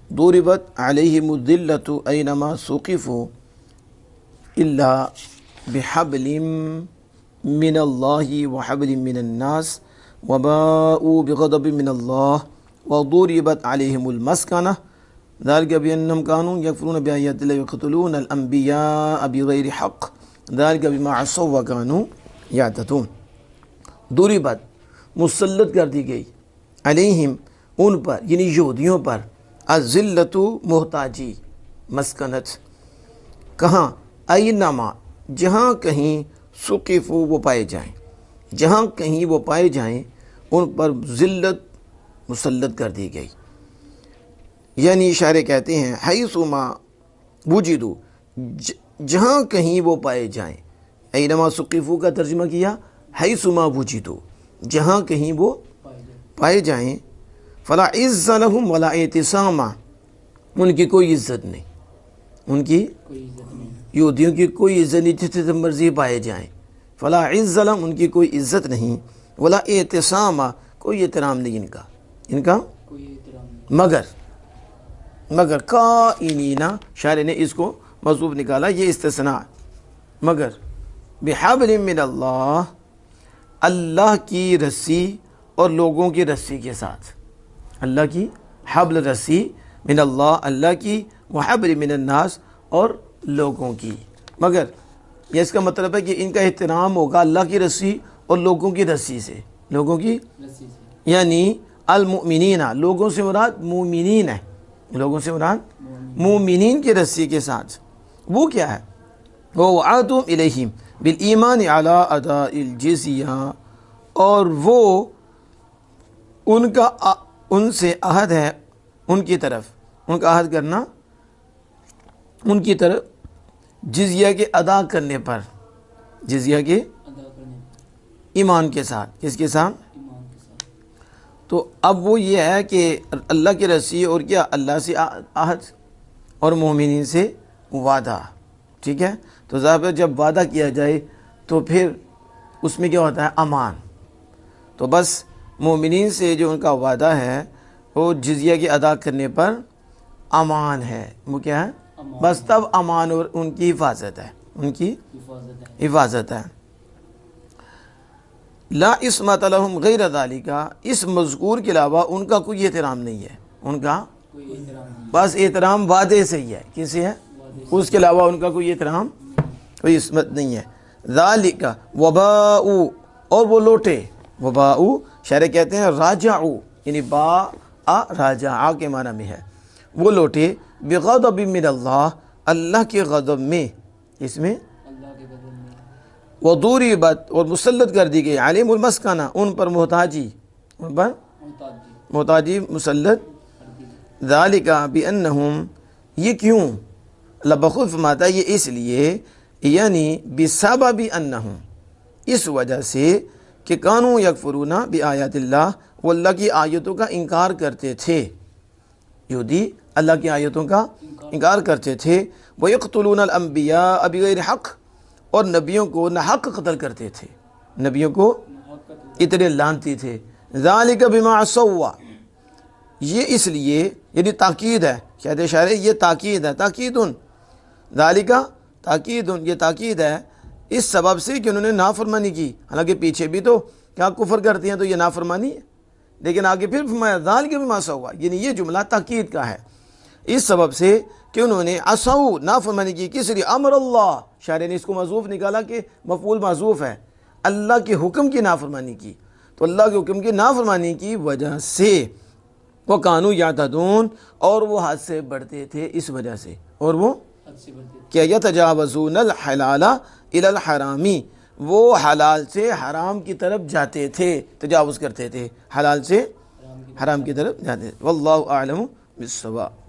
ضربت علیہم الذلۃ اینما ثقفوا الا بحبل من اللہ وحبل من الناس وباءوا بغضب من اللہ وضربت علیہم المسکنہ ذلك بأنهم كانوا يكفرون بآيات الله ويقتلون الأنبياء بغير حق ذلك بما عصوا وكانوا يعتدون. ضربت مسلط کر دی گئی علیہم ان پر یعنی یہودیوں پر الذلۃ محتاجی مسکنت کہاں اینما جہاں کہیں ثقفوا وہ پائے جائیں جہاں کہیں وہ پائے جائیں ان پر ذلت مسلط کر دی گئی. یعنی اشارے کہتے ہیں حیثما وجدوا جہاں کہیں وہ پائے جائیں اینما ثقفوا کا ترجمہ کیا حیثما وجدوا جہاں کہیں وہ پائے جائیں فلا عز لهم ولا اعتصام ان کی کوئی عزت نہیں ان کی یہودیوں کی کوئی عزت نہیں جتنے مرضی پائے جائیں فلا عز لهم ان کی کوئی عزت نہیں ولا اعتصام کوئی احترام نہیں ان کا مگر کائنین شاعر نے اس کو موصوف نکالا یہ استثناء مگر بحبل من اللہ اللہ کی رسی اور لوگوں کی رسی کے ساتھ اللہ کی حبل رسی من اللہ اللہ کی وحبل من الناس اور لوگوں کی مگر یہ اس کا مطلب ہے کہ ان کا احترام ہوگا اللہ کی رسی اور لوگوں کی رسی سے لوگوں کی یعنی المؤمنین لوگوں سے مراد مومنین ہے لوگوں سے مراد مومنین کی رسی کے ساتھ وہ کیا ہے وہ وعدتم الیہم بالایمان علی اداء الجزیہ اور وہ ان سے عہد ہے ان کی طرف ان کا عہد کرنا ان کی طرف جزیہ کے ادا کرنے پر جزیہ کے ایمان کے ساتھ کس کے ساتھ تو اب وہ یہ ہے کہ اللہ کی رسی اور کیا اللہ سے عہد اور مومنین سے وعدہ ٹھیک ہے تو ظاہر جب وعدہ کیا جائے تو پھر اس میں کیا ہوتا ہے امان تو بس مومنین سے جو ان کا وعدہ ہے وہ جزیہ کے ادا کرنے پر امان ہے وہ کیا ہے بس تب امان اور ان کی حفاظت ہے ان کی حفاظت ہے لا عصمت لهم غیر ذالک اس مذکور کے علاوہ ان کا کوئی احترام نہیں ہے ان کا بس احترام وعدے سے ہی ہے کسی ہے اس کے علاوہ ان کا کوئی احترام کوئی عصمت نہیں ہے ذالک وباء اور وہ لوٹے وباء شاعر کہتے ہیں راجعوا یعنی باء راجع کے معنی میں ہے وہ لوٹے بغضب من اللہ اللہ کے غضب میں اس میں وضربت اور مسلط کر دی گئی علیہم المسکنہ ان پر محتاجی مسلط ذالک بانہم یہ کیوں اللہ بخود فرماتا ہے یہ اس لیے یعنی بسبب انہم اس وجہ سے کہ کانوا یکفرون بآیات اللہ وہ اللہ کی آیتوں کا انکار کرتے تھے یہودی اللہ کی آیتوں کا انکار کرتے تھے وَيَقْتُلُونَ الْأَنْبِيَاءَ بِغَيْرِ حق اور نبیوں کو ناحق قتل کرتے تھے نبیوں کو اتنے لانتی تھے ذَلِكَ بِمَا عَصَوْا یہ اس لیے یعنی تاکید ہے شاید اشارے یہ تاکید ہے تاکیدن ذَلِكَ تاکیدن یہ تاکید ہے اس سبب سے کہ انہوں نے نافرمانی کی حالانکہ پیچھے بھی تو کیا کفر کرتے ہیں تو یہ نافرمانی ہے لیکن آگے پھر فرمایا ذَلِكَ بِمَا عَصَوْا یعنی یہ جملہ تاکید کا ہے اس سبب سے کہ انہوں نے عصوا نافرمانی کی کس لیے امر اللہ شاعر نے اس کو محذوف نکالا کہ مفعول محذوف ہے اللہ کے حکم کی نافرمانی کی تو اللہ کے حکم کی نافرمانی کی وجہ سے وہ کانوا یعتدون اور وہ حد سے بڑھتے تھے اس وجہ سے اور وہ کیا یتجاوزون الحلال الی الحرامی وہ حلال سے حرام کی طرف جاتے تھے تجاوز کرتے تھے حلال سے حرام کی طرف جاتے تھے واللہ اعلم بالصواب.